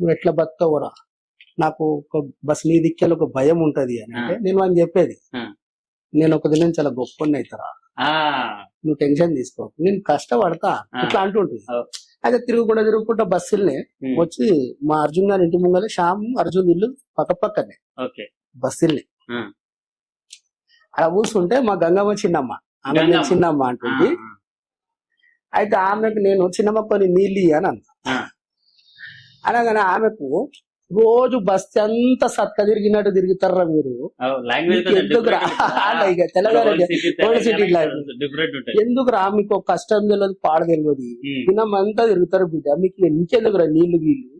నువ్వు ఎట్లా బతుకవురా, నాకు ఒక బస్ నీ దిక్కేలో ఒక భయం ఉంటది అని అంటే నేను అని చెప్పేది, నేను ఒక దినం చాలా గొప్పని అవుతారా, నువ్వు టెన్షన్ తీసుకో, నేను కష్టపడతా ఇట్లా అంటుంటుంది. అయితే తిరుగుకుంటా బస్సుల్ని వచ్చి మా అర్జున్ గారి ఇంటి ముంగలే శ్యామ్ అర్జున్ ఇల్లు పక్కనే బస్సుల్ని అలా కూర్చుంటే మా గంగమ్మ చిన్నమ్మ, ఆమె చిన్నమ్మ అంటుంది. అయితే ఆమెకు నేను చిన్నమ్మ కొన్ని నీళ్ళు అని అన్నా. అనగానే ఆమెకు రోజు బస్ అంతా సత్క తిరిగినట్టు తిరుగుతారా మీరు, ఎందుకురా తెలంగాణ ఎందుకురా మీకు ఒక కష్టం తెలియదు పాడ తెలియదు, దినం అంతా తిరుగుతారు బిడ్డ, మీకు ఇంకెందుకురా నీళ్లు గీళ్ళు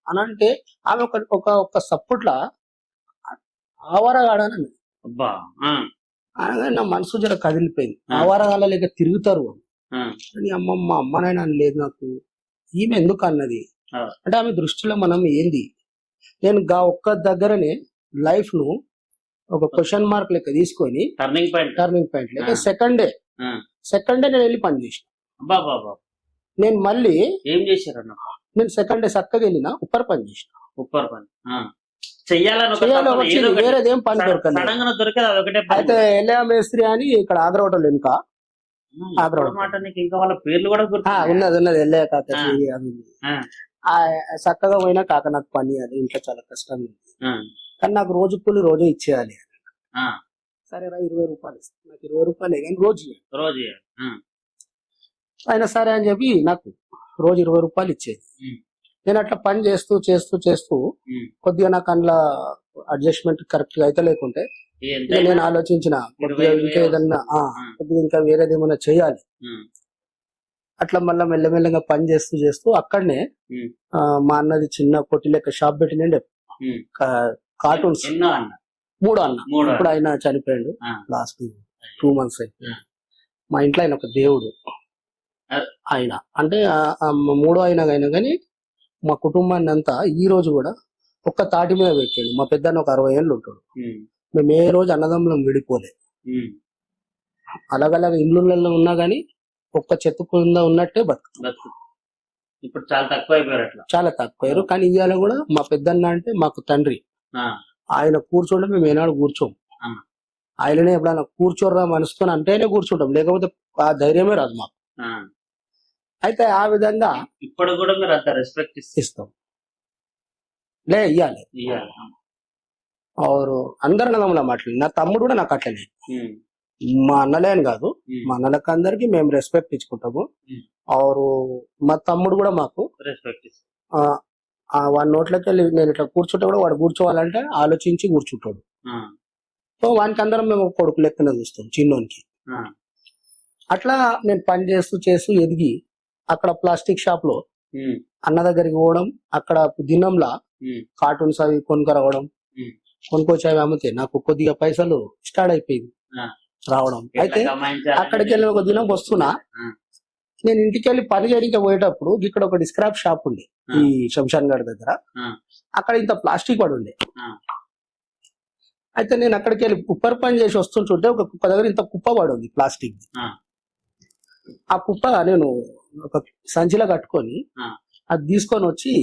అని అంటే ఆమె ఒక సప్పుట్ల ఆవారగాడని అనగానే నా మనసు జర కదిలిపోయింది. ఆవారగాళ్ళ లేక తిరుగుతారు అని అమ్మమ్మ అమ్మనైనా లేదు నాకు, ఈమె ఎందుకు అన్నది అంటే ఆమె దృష్టిలో మనం ఏంది, నేను ఒక్క దగ్గరనే లైఫ్ ను ఒక క్వశ్చన్ మార్క్ లెక్క తీసుకొని టర్నింగ్ పాయింట్ లెక్క సెకండ్ డే నేను వెళ్ళి పని చేసిన. నేను మళ్ళీ ఏం చేశారు, నేను సెకండ్ డే చక్కగా వెళ్ళిన ఉప్పర్ పని చేసిన. వేరేదేం పని దొరకలేదు. అయితే ఎల్ఏ మేస్త్రి అని ఇక్కడ ఆగ్రా హోటల్ వెనుక ఉన్నది ఎల్ఏ కాక చక్కగా పోయినా కాక నాకు పని అది ఇంట్లో చాలా కష్టం ఉంది, కానీ నాకు రోజు కూలి రోజే ఇచ్చేయాలి. సరేరా 20 రూపాయలు ఇస్తాను, నాకు 20 రూపాయలే కానీ రోజు అయినా సరే అని చెప్పి నాకు రోజు 20 రూపాయలు ఇచ్చేది. నేను అట్లా పని చేస్తూ కొద్దిగా నాకు అందులో అడ్జస్ట్మెంట్ కరెక్ట్ గా అయితే లేకుంటే నేను ఆలోచించిన కొద్దిగా ఇంకా ఏదన్నా కొద్దిగా ఇంకా వేరేది ఏమైనా చేయాలి. అట్లా మళ్ళీ మెల్లమెల్లగా పని చేస్తూ అక్కడనే మా అన్నది చిన్న కొట్టి లెక్క షాప్ పెట్టినండి, కార్టూన్స్ 3 అన్న. ఇప్పుడు ఆయన చనిపోయాడు లాస్ట్ 2 months అయిపోయింది. మా ఇంట్లో ఆయన ఒక దేవుడు ఆయన, అంటే 3వ అయినా కానీ మా కుటుంబాన్ని అంతా ఈ రోజు కూడా ఒక్క తాటి మీద పెట్టాడు. మా పెద్దన్న ఒక 60 ఏళ్ళు ఉంటాడు, మేము ఏ రోజు అన్నదమ్ములం విడిపోలే. అలాగలాగా ఇళ్ళల్లో ఉన్నా గానీ ఒక్క చెత్త కింద ఉన్నట్టే బతుకు. ఇప్పుడు చాలా తక్కువ కానీ ఇవాళ కూడా మా పెద్దన్న అంటే మాకు తండ్రి, ఆయన కూర్చోంటే మేము ఏనాడు కూర్చోం. ఆయననే ఎప్పుడైనా కూర్చోర్రా మనసుతో అంటేనే కూర్చుంటాం, లేకపోతే ఆ ధైర్యమే రాదు మాకు. అయితే ఆ విధంగా ఇప్పుడు కూడా మీరు అంత రెస్పెక్ట్ ఇస్తాం ఇయ్యాలి. అందరు అన్నదమ్ముల మాటలు, నా తమ్ముడు కూడా నాకు అట్లనే, మా అన్నలే అని కాదు, మా అన్నలకు అందరికి మేము రెస్పెక్ట్ ఇచ్చుకుంటాము. మా తమ్ముడు కూడా మాకు రెస్పెక్ట్ వాడి నోట్లోకి వెళ్ళి నేను ఇట్లా కూర్చుంటే కూడా వాడు కూర్చోవాలంటే ఆలోచించి కూర్చుంటాడు. సో వానికి అందరం మేము కొడుకు లెక్కన చూస్తాం చిన్నోనికి. అట్లా నేను పని చేస్తూ ఎదిగి అక్కడ ప్లాస్టిక్ షాప్ లో అన్న దగ్గరికి పోవడం, అక్కడ దినంలా కార్టూన్స్ అవి కొనుక్కరావడం, కొనుక్కొచ్చి అవి అమ్మితే నాకు కొద్దిగా పైసలు స్టార్ట్ అయిపోయింది రావడం. అయితే అక్కడికి వెళ్ళి ఒక దినం వస్తున్నా, నేను ఇంటికి వెళ్ళి పని చేయడానికి పోయేటప్పుడు ఇక్కడ ఒకటి స్క్రాప్ షాప్ ఉండే ఈ శంషాన్ గఢ్ దగ్గర, అక్కడ ఇంత ప్లాస్టిక్ పడి ఉండే. అయితే నేను అక్కడికి వెళ్ళి కుప్పర్ పని చేసి వస్తుంటుంటే ఒక కుప్ప దగ్గర ఇంత కుప్ప పడి ఉంది ప్లాస్టిక్. ఆ కుప్ప నేను ఒక సంచిలో కట్టుకొని అది తీసుకొని వచ్చి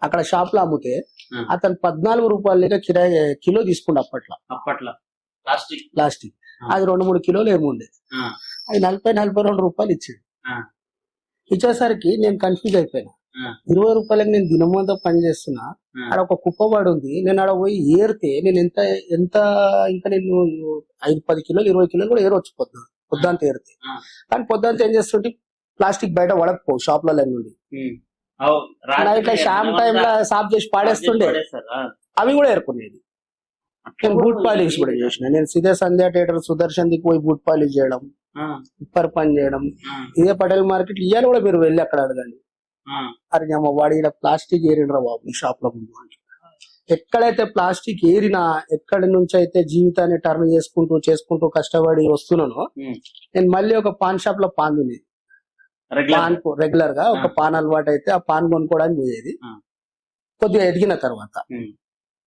అక్కడ షాప్ లో అమ్మితే అతను 14 రూపాయలు లేక కిలో తీసుకుంటే అప్పట్లో ప్లాస్టిక్ అది 2-3 కిలోలు ఏముండేది, అది 40-42 రూపాయలు ఇచ్చాడు. ఇచ్చేసరికి నేను కన్ఫ్యూజ్ అయిపోయినా, 20 రూపాయలకి నేను దినమంతా పని చేస్తున్నా, ఆడ ఒక కుప్పవాడు ఉంది, నేను ఆడ పోయి ఏరితే నేను ఎంత ఇంకా నేను 5-10 కిలోలు 20 కిలోలు కూడా ఏరొచ్చు పొద్దుంతా ఏరితే. కానీ పొద్దుంతా ఏం చేస్తుంటే ప్లాస్టిక్ బయట పడకపోవు షాప్లలో నుండి, ఇట్లా షామ్ టైమ్ లో సాఫ్ చేసి పాడేస్తుండే, అవి కూడా ఏరుకునేది. నేను బూట్ పాలిష్ కూడా చేసిన, నేను సీదే సంధ్యా థియేటర్ సుదర్శన్ దిక్కు పోయి బూట్ పాలిష్ చేయడం, ఉప్పర్ పని చేయడం. ఇదే పటేల్ మార్కెట్ ఇయ్యాలి కూడా మీరు వెళ్ళి అక్కడ అడగండి, అరే అమ్మ వాడి ఇలా ప్లాస్టిక్ ఏరినరా బాబు ఈ షాప్ లో ముందు అంటే. ఎక్కడైతే ప్లాస్టిక్ ఏరినా, ఎక్కడి నుంచి అయితే జీవితాన్ని టర్న్ చేసుకుంటూ కష్టపడి వస్తున్నానో, నేను మళ్ళీ ఒక పాన్ షాప్ లో పాన్ తినేది రెగ్యులర్ గా. ఒక పాన్ అలవాటు అయితే ఆ పాన్ కొనుక్కోవడానికి పోయేది. కొద్దిగా ఎదిగిన తర్వాత